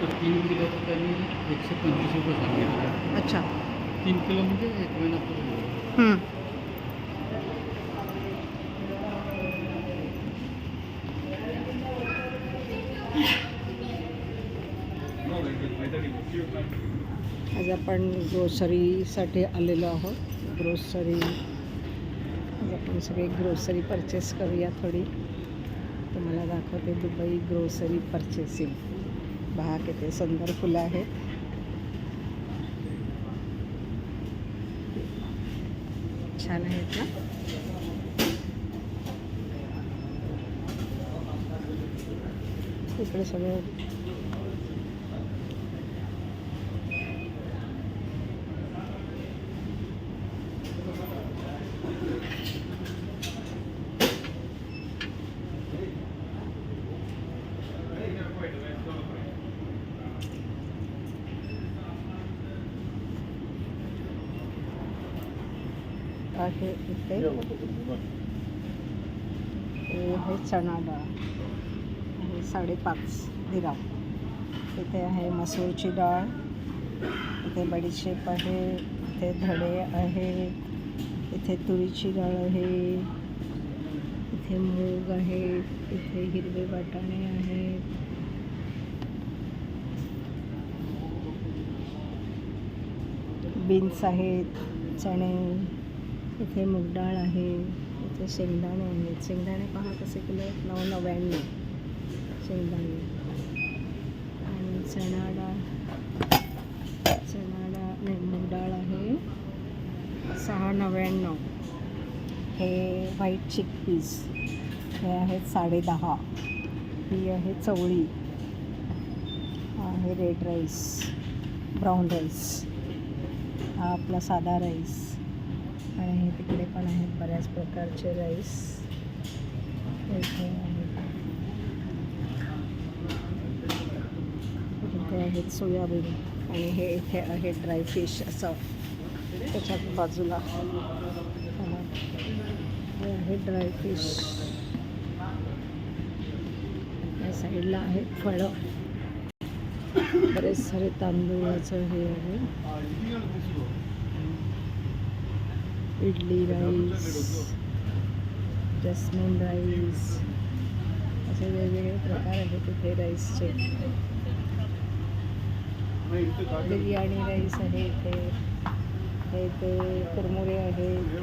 तर 3 किलोचं त्यांनी 125 रुपये सांगितलं. अच्छा. 3 किलो म्हणजे 1 महिना पुरेल. हं. आज आपण ग्रोसरीसाठी आलेलो आहोत. आज आपण सगळे ग्रोसरी परचेस करूया थोडी. तुम्हाला दाखवते दुबई ग्रोसरी परचेसिंग. पहा किती सुंदर फुलं आहेत. छान आहेत ना. इकडे सगळे आहे. इथे हे चणा डाळ आहे 5.5 दिराम. इथे आहे मसूरची डाळ, इथे बडीशेप आहे, इथे धडे आहे, इथे तुरीची डाळ आहे, इथे मूग आहे, इथे हिरवे वाटाणे आहेत, बीन्स आहेत, चणे, इथे मूग डाळ आहे, इथे शेंगदाणे आहेत. शेंगदाणे पहा कसे किलो 9.99 शेंगदाणे. आणि चणा डाळ नाही, मूग डाळ आहे 6.99. हे व्हाईट चिकपीस हे आहेत 10.5. ही आहे चवळी, आहे रेड राईस, ब्राऊन राईस, हा आपला साधा राईस. आणि हे तिकडे पण आहेत बऱ्याच प्रकारचे राईस. इथे आहेत सोयाबीन. आणि हे इथे आहे ड्राय फिश असं त्याच्यात बाजूला. हे आहे ड्राय फिश. या साईडला आहेत फळं. बरेच सारे तांदूळाचं हे आहे. इडली राईस, जस्मिन राईस, असे वेगवेगळे प्रकार आहेत इथे राईसचे. बिर्याणी राईस आहे इथे. हे ते कुरमुरे आहेत.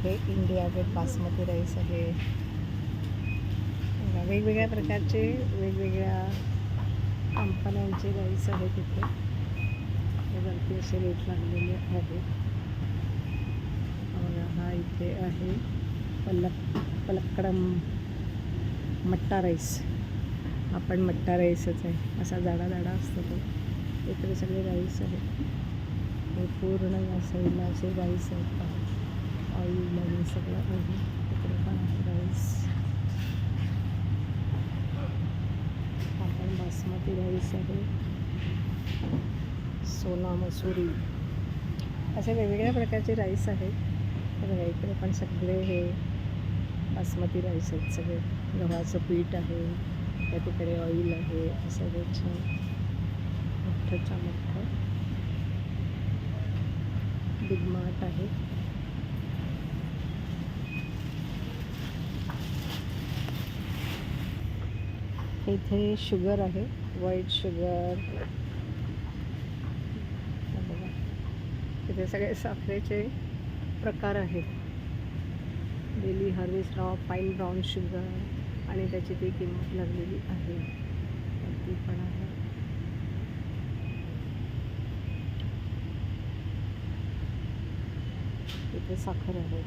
हे इंडिया गेट बासमती राईस आहे. वेगवेगळ्या प्रकारचे वेगवेगळ्या कंपन्यांचे राईस आहेत इथे. वरती असे रेट लागलेले आहेत. हा इथे आहे पलक्कडम मट्टा राईस. हा पण मट्टा राईसच आहे, असा जाडा असतो तो. इकडे सगळे राईस आहेत. हे पूर्ण या साईडला असे राईस आहेत. ऑइल आणि सगळं आहे. इकडे पण आहे राईस. हा पण बासमती राईस आहे. सोना मसुरी, असे वेगवेगळ्या प्रकारचे राईस आहेत. बघा इकडे पण सगळे हे बासमती राईस आहेत. सगळे गव्हाचं पीठ आहे, त्या तिकडे ऑइल आहे. असं छान मोठंच्या मोठं बिग मार्ट आहे. इथे शुगर आहे, व्हाईट शुगर. इथे सगळे साखरेचे प्रकार आहेत. Daily harvest raw fine brown sugar, आणि त्याची ती किंमत लागलेली आहे. ती पण आहे. इथे साखर आहे.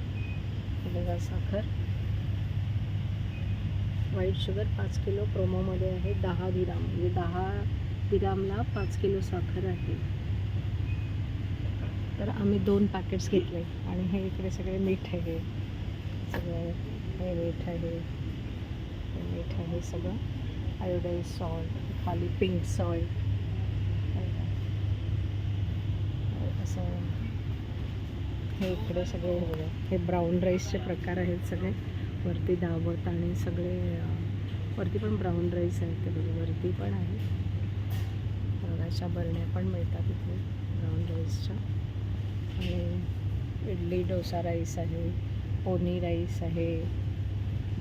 बघा साखर, व्हाईट शुगर 5 किलो प्रोमोमध्ये आहे. 10 दिराम, म्हणजे 10 दिरामला 5 किलो साखर आहे. तर आम्ही 2 पॅकेट्स घेतले. आणि हे इकडे सगळे मीठ आहे. सगळं हे मीठ आहे, हे मीठ आहे सगळं. आयोडाईज सॉल्ट, खाली पिंक सॉल्ट, असं. हे इकडे सगळे हे ब्राऊन राईसचे प्रकार आहेत सगळे. वरती दावत आणि सगळे वरती पण ब्राऊन राईस आहे ते बघा, वरती पण आहे बघा. अशा बरण्या पण मिळतात इथे ब्राऊन राईसच्या. आणि इडली डोसा राईस आहे, पोनी राईस आहे,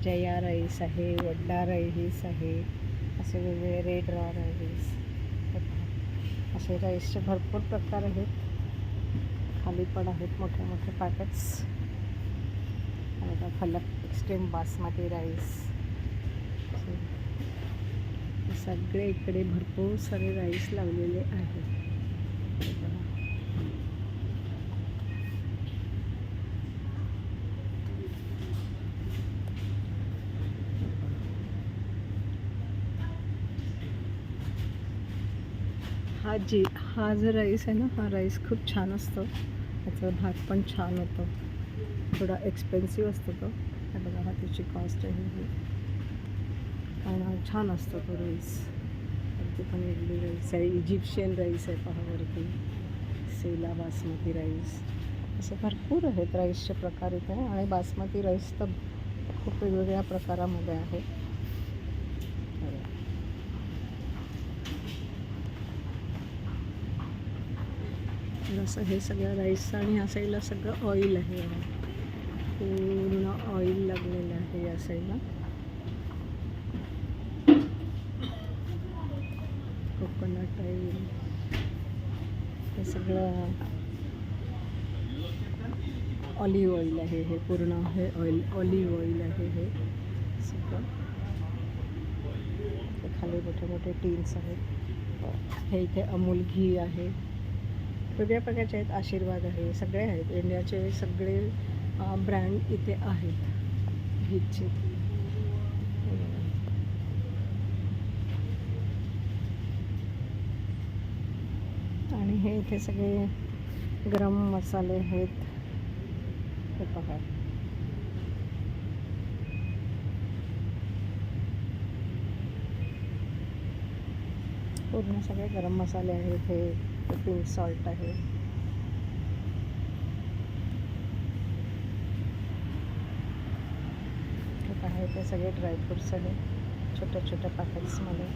जया राईस आहे, वड्डा राईस आहे, असे वेगवेगळे रेड रॉ राईस, असे राईसचे भरपूर प्रकार आहेत. खाली पण आहेत मोठे मोठे पॅकेट्स. आता फलक एक्स्ट्रीम बासमती राईस, सगळे इकडे भरपूर सारे राईस लावलेले आहेत. हा जो राईस आहे ना, हा राईस खूप छान असतो. त्याचा भात पण छान होतो. थोडा एक्सपेन्सिव्ह असतो तो. हे बघा, हा त्याची कॉस्ट आहे ही. आणि छान असतो तो राईस. वरती पण इडली राईस आहे, इजिप्शियन राईस आहे पहा वरती, सेला बासमती राईस, असे भरपूर आहेत राईसचे प्रकार इथे. आणि बासमती राईस तर खूप वेगवेगळ्या प्रकारामध्ये आहे. जसं हे सगळं राईस आणि ह्या साईडला सगळं ऑइल आहे. पूर्ण ऑइल लागलेलं आहे या साईडला. कोकोनट ऑइल, हे सगळं ऑलिव्ह ऑइल आहे. हे पूर्ण हे ऑइल ऑलिव्ह ऑइल आहे हे सगळं. ते खाली मोठे मोठे टीन्स आहेत. हे इथे अमूल घी आहे, वेगळ्या प्रकारचे आहेत. आशीर्वाद आहे, सगळे आहेत. इंडियाचे सगळे ब्रँड इथे आहेत घीचे. आणि हे इथे सगळे गरम मसाले आहेत. हे पहा, पूर्ण सगळे गरम मसाले आहेत. हे पिंक सॉल्ट आहे. हे पहा, इथे सगळे ड्रायफ्रुट्स आहेत छोट्या छोट्या पॅकेट्समध्ये.